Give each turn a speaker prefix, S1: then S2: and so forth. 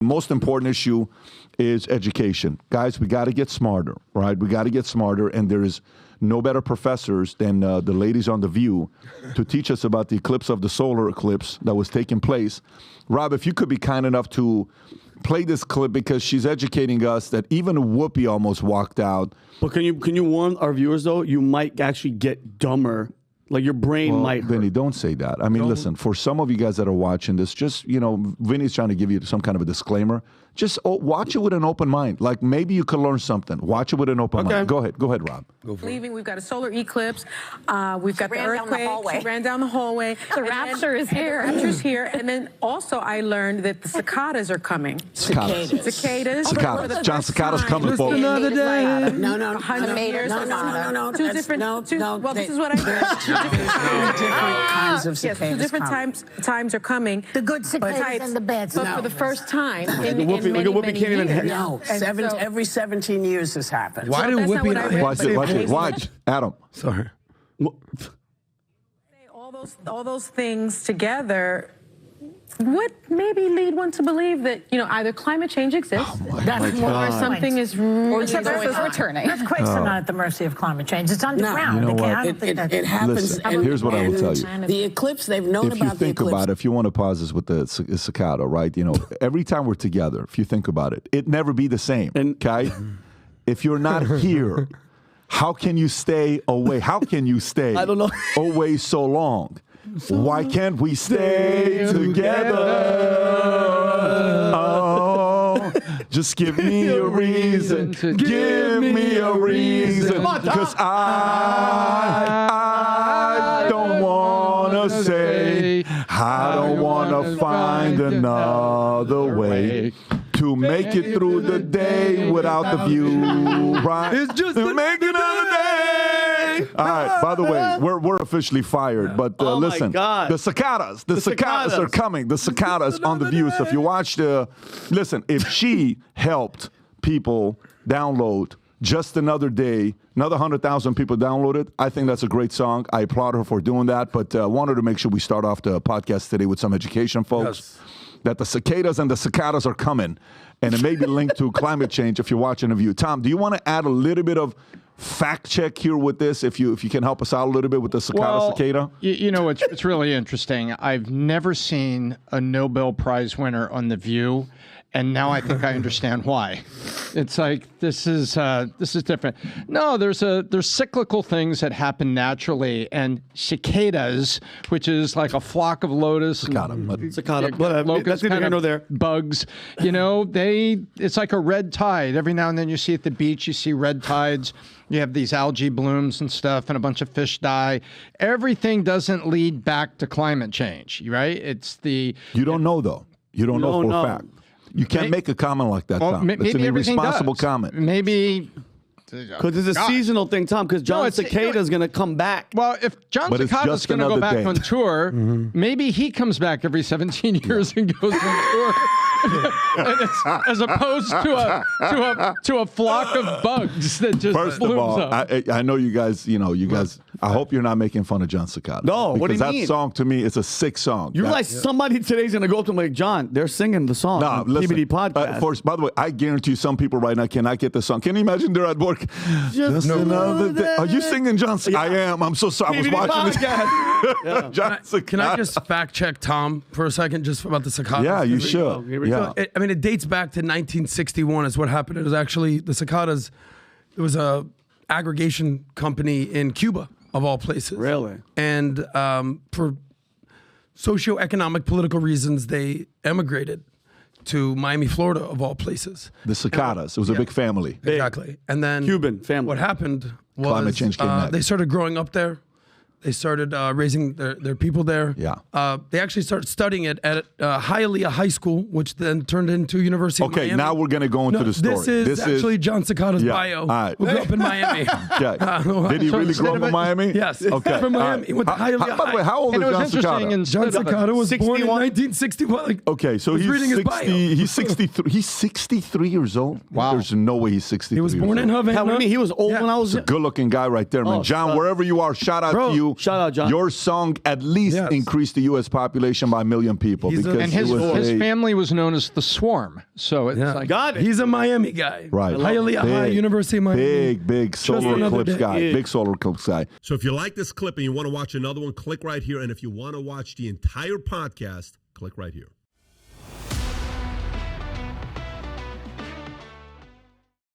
S1: most important issue is education. Guys, we got to get smarter, right? We got to get smarter, and there is no better professors than the ladies on The View to teach us about the eclipse of the solar eclipse that was taking place. Rob, if you could be kind enough to play this clip, because she's educating us that even Whoopi almost walked out.
S2: But can you warn our viewers, though? You might actually get dumber. Like your brain might hurt.
S1: Vinny, don't say that. I mean, listen, for some of you guys that are watching this, just, Vinny's trying to give you some kind of a disclaimer. Just watch it with an open mind. Like, maybe you could learn something. Watch it with an open mind. Go ahead, Rob.
S3: Leaving, we've got a solar eclipse. We've got the earthquake. She ran down the hallway.
S4: The rapture is here.
S3: The rapture's here. And then also I learned that the cicadas are coming. Cicadas.
S1: John Cicada's coming, folks.
S2: Another day.
S3: No. 100 years. No. Two different. Well, this is what I heard.
S5: Different kinds of cicadas.
S3: Yes, two different times are coming.
S5: The good cicadas and the bad
S3: cicadas. But for the first time in many years.
S5: No, every 17 years this happened.
S6: Why do Whoopi not
S1: Watch. Adam.
S6: Sorry.
S3: All those things together would maybe lead one to believe that, either climate change exists, or something is returning.
S5: Earthquakes are not at the mercy of climate change. It's underground.
S1: You know what?
S5: It
S1: happens. Listen, here's what I will tell you.
S5: The eclipse, they've known about the eclipse.
S1: If you think about it, if you want to pause this with the cicada, right? Every time we're together, if you think about it, it never be the same, okay? If you're not here, how can you stay away? How can you stay away so long? Why can't we stay together? Oh, just give me a reason. Give me a reason. Because I don't want to say, I don't want to find another way to make it through the day without the view, right?
S6: It's just to
S1: make another day. All right, by the way, we're officially fired, but listen, the cicadas are coming. The cicadas on The View. So if you watch listen, if she helped people download Just Another Day, another 100,000 people downloaded, I think that's a great song. I applaud her for doing that, but wanted to make sure we start off the podcast today with some education, folks. Yes. That the cicadas and the cicadas are coming, and it may be linked to climate change if you're watching The View. Tom, do you want to add a little bit of fact check here with this, if you can help us out a little bit with the cicada?
S7: It's really interesting. I've never seen a Nobel Prize winner on The View, and now I think I understand why. It's like this is different. No, there's cyclical things that happen naturally, and cicadas, which is like a flock of
S2: cicada,
S7: locusts, kind of bugs. It's like a red tide. Every now and then you see at the beach, you see red tides. You have these algae blooms and stuff, and a bunch of fish die. Everything doesn't lead back to climate change, right? You
S1: don't know, though. You don't know for a fact. You can't make a comment like that, Tom. It's an irresponsible comment.
S7: Maybe.
S2: Because it's a seasonal thing, Tom, because John Cicada is going to come back.
S7: Well, if John Cicada is going to go back on tour, maybe he comes back every 17 years and goes on tour. And as opposed to a flock of bugs that just
S1: First of all, I know you guys, I hope you're not making fun of John Cicada.
S2: No, what do you mean?
S1: Because that song, to me, it's a sick song.
S2: You realize somebody today's going to go up to him like, John, they're singing the song on PBD podcast.
S1: By the way, I guarantee you some people right now cannot get the song. Can you imagine they're at work? Just another day. Are you singing John Cicada? I am. I'm so sorry. I was watching this. John Cicada.
S6: Can I just fact check Tom for a second just about the cicadas?
S1: Yeah, you should. Yeah.
S6: So, it dates back to 1961 is what happened. It was actually the cicadas. It was a aggregation company in Cuba, of all places.
S2: Really?
S6: And for socioeconomic, political reasons, they emigrated to Miami, Florida, of all places.
S1: The cicadas. It was a big family.
S6: Exactly. And then
S2: Cuban family.
S6: What happened was
S1: climate change came next.
S6: They started growing up there. They started raising their people there.
S1: Yeah.
S6: They actually started studying it at Hialeah High School, which then turned into University of Miami.
S1: Okay, now we're going to go into the story.
S6: This is actually John Cicada's bio.
S1: All right.
S6: Who grew up in Miami.
S1: Did he really grow up in Miami?
S6: Yes.
S1: Okay.
S6: From Miami. He went to Hialeah High.
S1: By the way, how old is John Cicada?
S6: John Cicada was born in 1961.
S1: Okay, so he's 63. He's 63 years old?
S7: Wow.
S1: There's no way he's 63
S6: He was born in Havana.
S2: He was old when I was...
S1: Good-looking guy right there, man. John, wherever you are, shout out to you. you.
S2: Shout out, John.
S1: Your song at least increased the U.S. population by 1 million people.
S7: And his family was known as the Swarm. So it's like...
S2: Got it.
S6: He's a Miami guy.
S1: Right.
S6: Hialeah University of Miami.
S1: Big solar eclipse guy. Big solar eclipse guy.
S4: So if you like this clip and you want to watch another one, click right here. And if you want to watch the entire podcast, click right here.